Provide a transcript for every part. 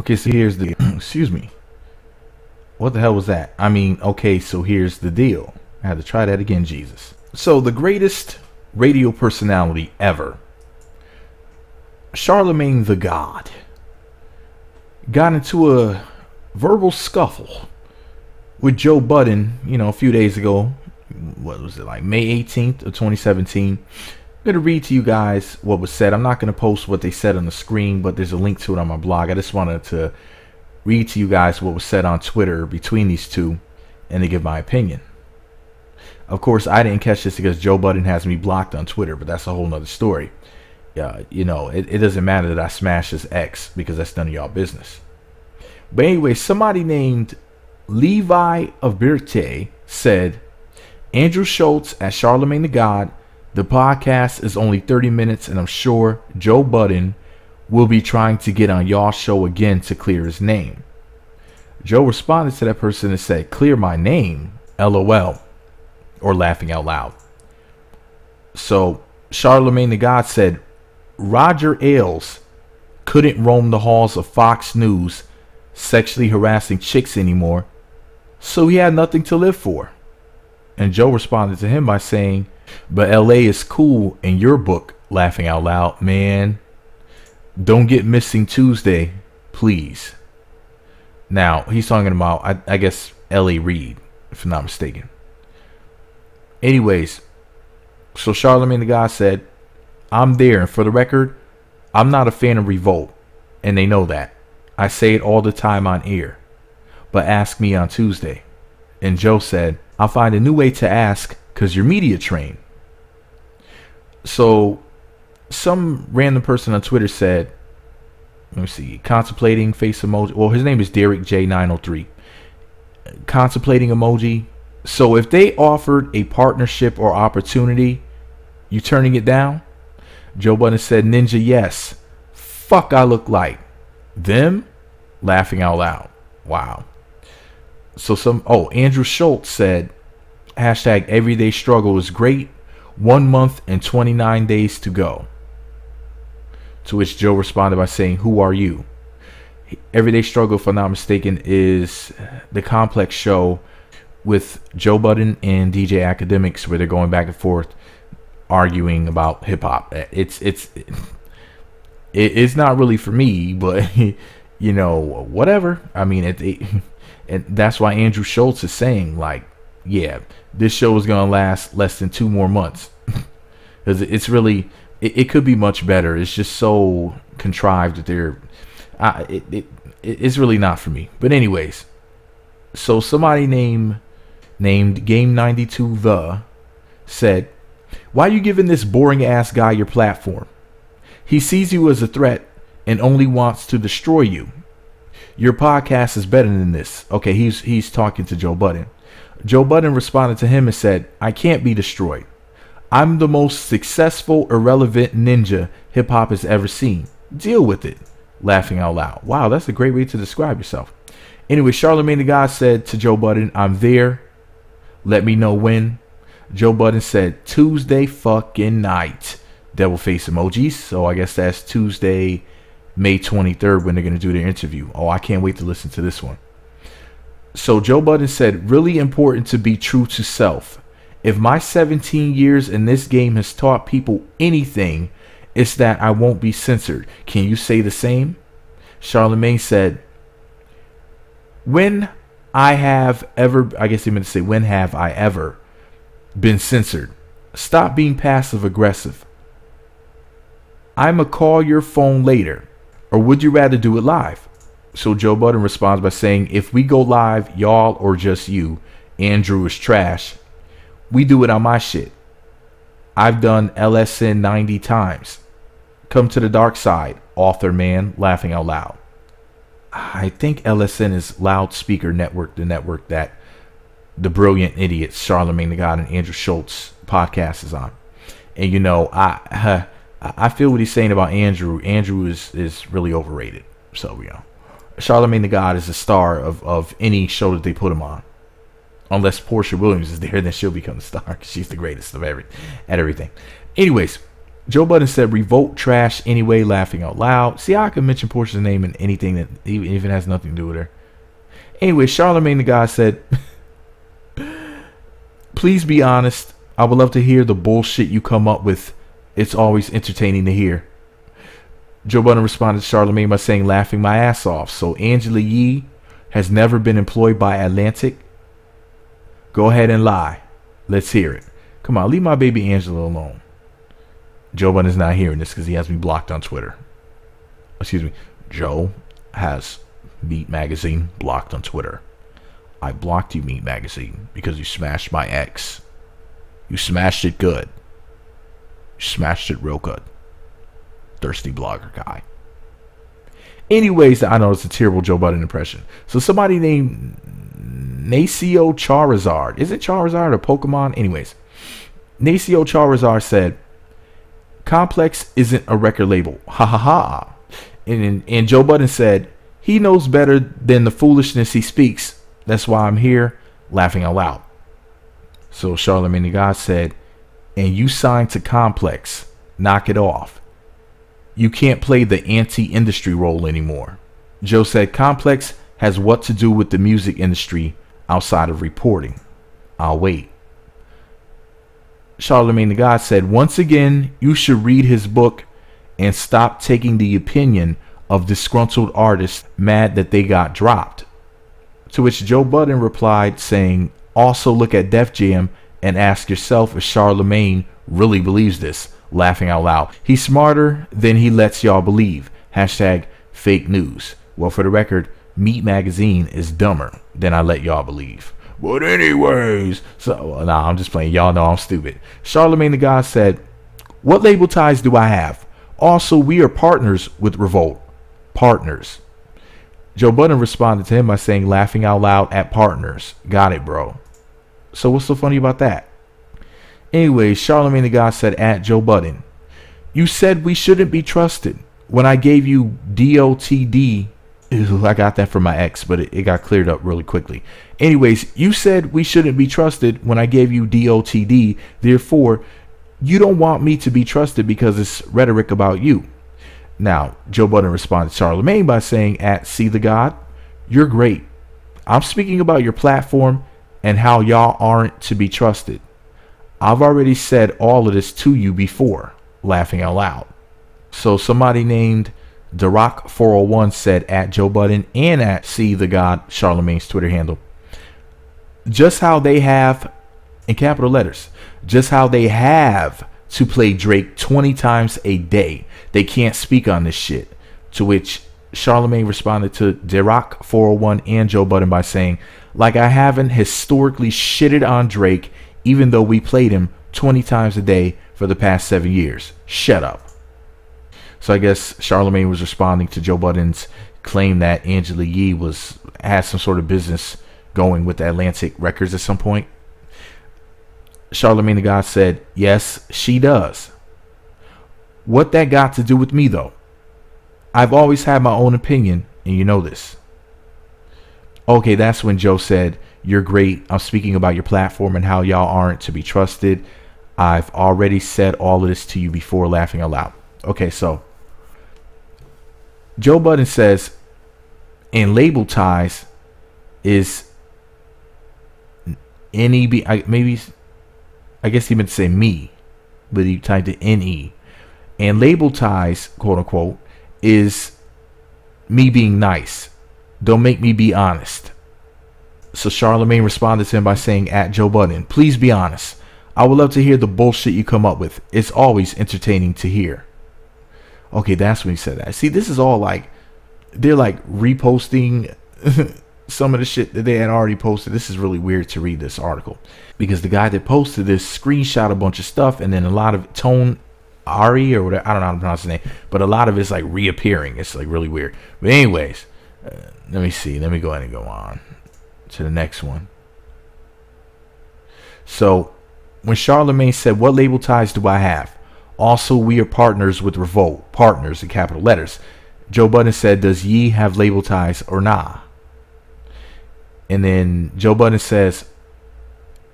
Okay, so here's the excuse me. What the hell was that? I mean, okay, so here's the deal. I had to try that again, Jesus. So the greatest radio personality ever, Charlemagne the God, got into a verbal scuffle with Joe Budden, a few days ago. What was it, like May 18th of 2017? I'm going to read to you guys what was said. I'm not going to post what they said on the screen, but there's a link to it on my blog. I just wanted to read to you guys what was said on Twitter between these two and to give my opinion. Of course, I didn't catch this because Joe Budden has me blocked on Twitter, but that's a whole nother story. Yeah, it doesn't matter that I smashed his ex because that's none of y'all business. But anyway, somebody named Levi of Birte said, Andrew Schultz at Charlemagne the God, the podcast is only 30 minutes and I'm sure Joe Budden will be trying to get on y'all show again to clear his name. Joe responded to that person and said, clear my name, LOL, or laughing out loud. So Charlemagne the God said, Roger Ailes couldn't roam the halls of Fox News sexually harassing chicks anymore, so he had nothing to live for. And Joe responded to him by saying, but LA is cool in your book, laughing out loud, man. Don't get Missing Tuesday, please. Now, he's talking about, I guess, L.A. Reid, if I'm not mistaken. Anyways, so Charlemagne the God said, I'm there, and for the record, I'm not a fan of Revolt, and they know that. I say it all the time on air, but ask me on Tuesday. And Joe said, I'll find a new way to ask, because you're media trained. So some random person on Twitter said, let me see, contemplating face emoji. Well, his name is Derek J903. Contemplating emoji. So if they offered a partnership or opportunity, you turning it down? Joe Budden said, Ninja, yes. Fuck I look like. Them? Laughing out loud. Wow. So Andrew Schultz said, hashtag everyday struggle is great. 1 month and 29 days to go. To which Joe responded by saying, who are you? Everyday Struggle, if I'm not mistaken, is the Complex show with Joe Budden and DJ Academics, where they're going back and forth arguing about hip hop. It's not really for me, but whatever. I mean, and that's why Andrew Schultz is saying, like, yeah, this show is gonna last less than 2 more months. Because it's really, it could be much better. It's just so contrived that it's really not for me. But anyways, so somebody named Game 92 The said, why are you giving this boring ass guy your platform? He sees you as a threat and only wants to destroy you. Your podcast is better than this. Okay, he's talking to Joe Budden. Joe Budden responded to him and said, I can't be destroyed. I'm the most successful, irrelevant ninja hip hop has ever seen. Deal with it. Laughing out loud. Wow, that's a great way to describe yourself. Anyway, Charlemagne the God said to Joe Budden, I'm there. Let me know when. Joe Budden said, Tuesday fucking night. Devil face emojis. So I guess that's Tuesday, May 23rd, when they're going to do their interview. Oh, I can't wait to listen to this one. So Joe Budden said, really important to be true to self. If my 17 years in this game has taught people anything, it's that I won't be censored. Can you say the same? Charlemagne said, when I have ever, I guess he meant to say, when have I ever been censored? Stop being passive aggressive. I'ma call your phone later. Or would you rather do it live? So Joe Budden responds by saying, if we go live, y'all or just you, Andrew is trash. We do it on my shit. I've done LSN 90 times. Come to the dark side, author man, laughing out loud. I think LSN is Loudspeaker Network, the network that the brilliant idiots Charlemagne the God and Andrew Schultz podcast is on. And I feel what he's saying about Andrew. Andrew is really overrated. So Charlemagne the God is the star of any show that they put him on. Unless Portia Williams is there, then she'll become the star because she's the greatest of at everything. Anyways, Joe Budden said, revolt trash anyway, laughing out loud. See, I can mention Portia's name in anything that even if it has nothing to do with her. Anyway, Charlemagne the God said, please be honest. I would love to hear the bullshit you come up with. It's always entertaining to hear. Joe Budden responded to Charlemagne by saying, laughing my ass off. So Angela Yee has never been employed by Atlantic? Go ahead and lie. Let's hear it. Come on, leave my baby Angela alone. Joe Budden is not hearing this because he has me blocked on Twitter. Excuse me. Joe has Meat Magazine blocked on Twitter. I blocked you, Meat Magazine, because you smashed my ex. You smashed it good. You smashed it real good. Thirsty blogger guy. Anyways, I know it's a terrible Joe Budden impression. So somebody named Nacio Charizard. Is it Charizard or Pokemon? Anyways, Nacio Charizard said, Complex isn't a record label. Ha ha ha. And Joe Budden said, he knows better than the foolishness he speaks. That's why I'm here laughing out loud. So Charlemagne the God said, and you signed to Complex. Knock it off. You can't play the anti-industry role anymore. Joe said Complex has what to do with the music industry outside of reporting. I'll wait. Charlemagne the God said, once again, you should read his book and stop taking the opinion of disgruntled artists mad that they got dropped. To which Joe Budden replied saying, also look at Def Jam and ask yourself if Charlemagne really believes this. Laughing out loud. He's smarter than he lets y'all believe. Hashtag fake news. Well, for the record, Meat Magazine is dumber than I let y'all believe. But anyways, so nah, I'm just playing. Y'all know I'm stupid. Charlemagne the God said, what label ties do I have? Also, we are partners with Revolt. Partners. Joe Budden responded to him by saying, laughing out loud at partners. Got it, bro. So what's so funny about that? Anyways, Charlemagne the God said at Joe Budden, you said we shouldn't be trusted. When I gave you DOTD, I got that from my ex, but it got cleared up really quickly. Anyways, you said we shouldn't be trusted when I gave you DOTD. Therefore, you don't want me to be trusted because it's rhetoric about you. Now, Joe Budden responded to Charlemagne by saying at See the God, you're great. I'm speaking about your platform and how y'all aren't to be trusted. I've already said all of this to you before, laughing out loud. So somebody named DeRock401 said at Joe Budden and at See the God, Charlemagne's Twitter handle, just how they have, in capital letters, just how they have to play Drake 20 times a day. They can't speak on this shit. To which Charlemagne responded to DeRock401 and Joe Budden by saying, like I haven't historically shitted on Drake even though we played him 20 times a day for the past 7 years. Shut up. So I guess Charlemagne was responding to Joe Budden's claim that Angela Yee had some sort of business going with Atlantic Records at some point. Charlemagne the God said, yes, she does. What that got to do with me, though? I've always had my own opinion, and you know this. Okay, that's when Joe said, you're great. I'm speaking about your platform and how y'all aren't to be trusted. I've already said all of this to you before, laughing out loud. Okay, so Joe Budden says, and label ties is NEB. I guess he meant to say me, but he typed it NE. And label ties, quote unquote, is me being nice. Don't make me be honest. So Charlemagne responded to him by saying at Joe Budden, please be honest. I would love to hear the bullshit you come up with. It's always entertaining to hear. Okay, that's when he said that. See, this is all like, they're like reposting some of the shit that they had already posted. This is really weird to read this article because the guy that posted this screenshot a bunch of stuff, and then a lot of Tone Ari or whatever, I don't know how to pronounce his name, but a lot of it's like reappearing. It's like really weird. But anyways, let me see. Let me go ahead and go on to the next one. So when Charlemagne said, what label ties do I have? Also, we are partners with Revolt. Partners in capital letters. Joe Budden said, does Yee have label ties or nah? And then Joe Budden says,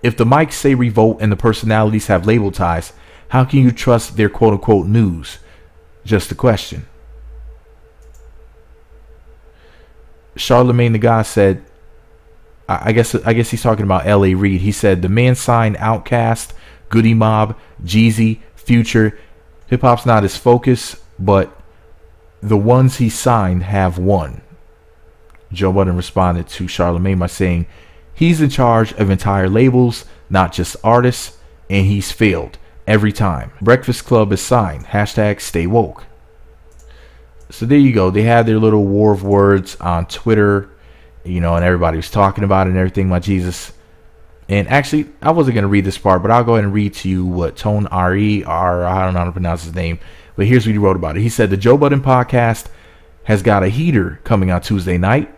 if the mics say Revolt and the personalities have label ties, How can you trust their quote-unquote news? Just a question. Charlemagne the God said, I guess he's talking about L.A. Reid. He said the man signed Outkast, Goody Mob, Jeezy, Future. Hip hop's not his focus, but the ones he signed have won. Joe Budden responded to Charlemagne by saying he's in charge of entire labels, not just artists, and he's failed every time. Breakfast Club is signed. Hashtag stay woke. So there you go. They had their little war of words on Twitter, you know, and everybody was talking about it and everything. My Jesus. And actually, I wasn't going to read this part, but I'll go ahead and read to you what Tone R.E. or I don't know how to pronounce his name, but here's what he wrote about it. He said the Joe Budden podcast has got a heater coming on Tuesday night.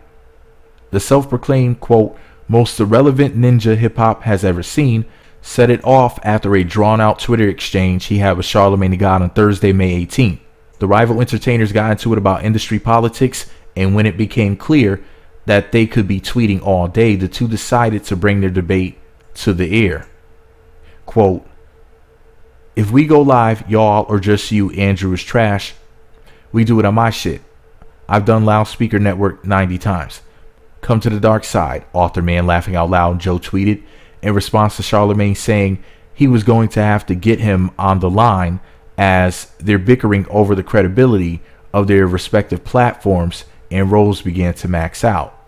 The self-proclaimed, quote, most irrelevant ninja hip-hop has ever seen set it off after a drawn-out Twitter exchange he had with Charlemagne the God on Thursday, May 18th. The rival entertainers got into it about industry politics, and when it became clear that they could be tweeting all day, the two decided to bring their debate to the air. Quote, if we go live, y'all, or just you, Andrew, is trash. We do it on my shit. I've done Loudspeaker Network 90 times. Come to the dark side, author man laughing out loud, Joe tweeted in response to Charlemagne saying he was going to have to get him on the line as they're bickering over the credibility of their respective platforms and roles began to max out.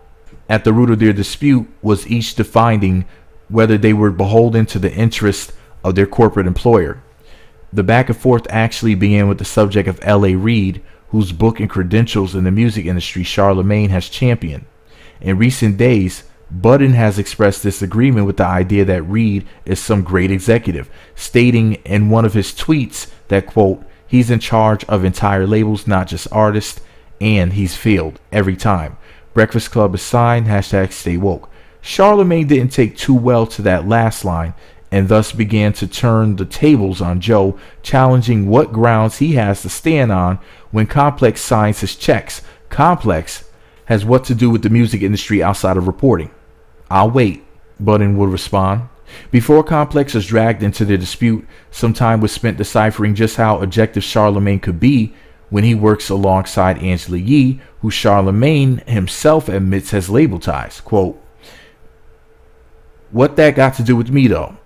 At the root of their dispute was each defining whether they were beholden to the interest of their corporate employer. The back and forth actually began with the subject of L.A. Reid, whose book and credentials in the music industry Charlemagne has championed. In recent days, Budden has expressed disagreement with the idea that Reid is some great executive, stating in one of his tweets that, quote, he's in charge of entire labels, not just artists, and he's failed every time. Breakfast Club is signed. Hashtag stay woke. Charlemagne didn't take too well to that last line and thus began to turn the tables on Joe, challenging what grounds he has to stand on when Complex signs his checks. Complex has what to do with the music industry outside of reporting. I'll wait, Budden would respond. Before Complex was dragged into their dispute, some time was spent deciphering just how objective Charlemagne could be when he works alongside Angela Yee, who Charlemagne himself admits has label ties. Quote, what that got to do with me, though?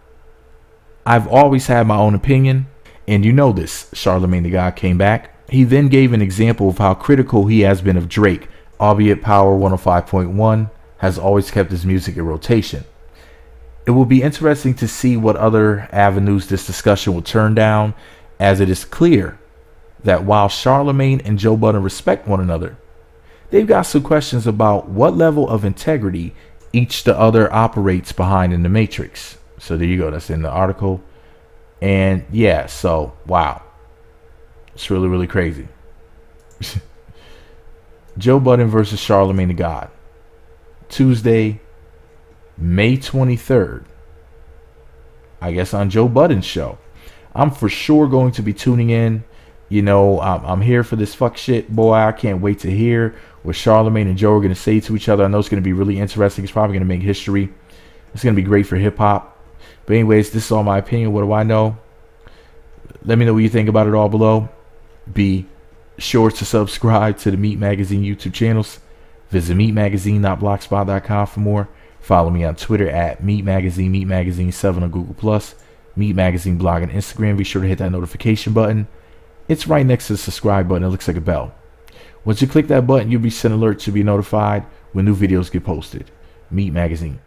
I've always had my own opinion, and you know this, Charlemagne the God came back. He then gave an example of how critical he has been of Drake, albeit Power 105.1 has always kept his music in rotation. It will be interesting to see what other avenues this discussion will turn down, as it is clear that while Charlemagne and Joe Budden respect one another, they've got some questions about what level of integrity each the other operates behind in the matrix. So there you go. That's in the article. And yeah, so wow. It's really, really crazy. Joe Budden versus Charlemagne the God. Tuesday, May 23rd. I guess on Joe Budden's show. I'm for sure going to be tuning in. You know, I'm here for this fuck shit, boy. I can't wait to hear what Charlemagne and Joe are going to say to each other. I know it's going to be really interesting. It's probably going to make history. It's going to be great for hip hop. But anyways, this is all my opinion. What do I know? Let me know what you think about it all below. Be sure to subscribe to the Meat Magazine YouTube channels. Visit meatmagazine.blogspot.com for more. Follow me on Twitter at Meat Magazine, Meat Magazine 7 on Google+, Meat Magazine blog and Instagram. Be sure to hit that notification button. It's right next to the subscribe button. It looks like a bell. Once you click that button, you'll be sent alerts to be notified when new videos get posted. Meat Magazine.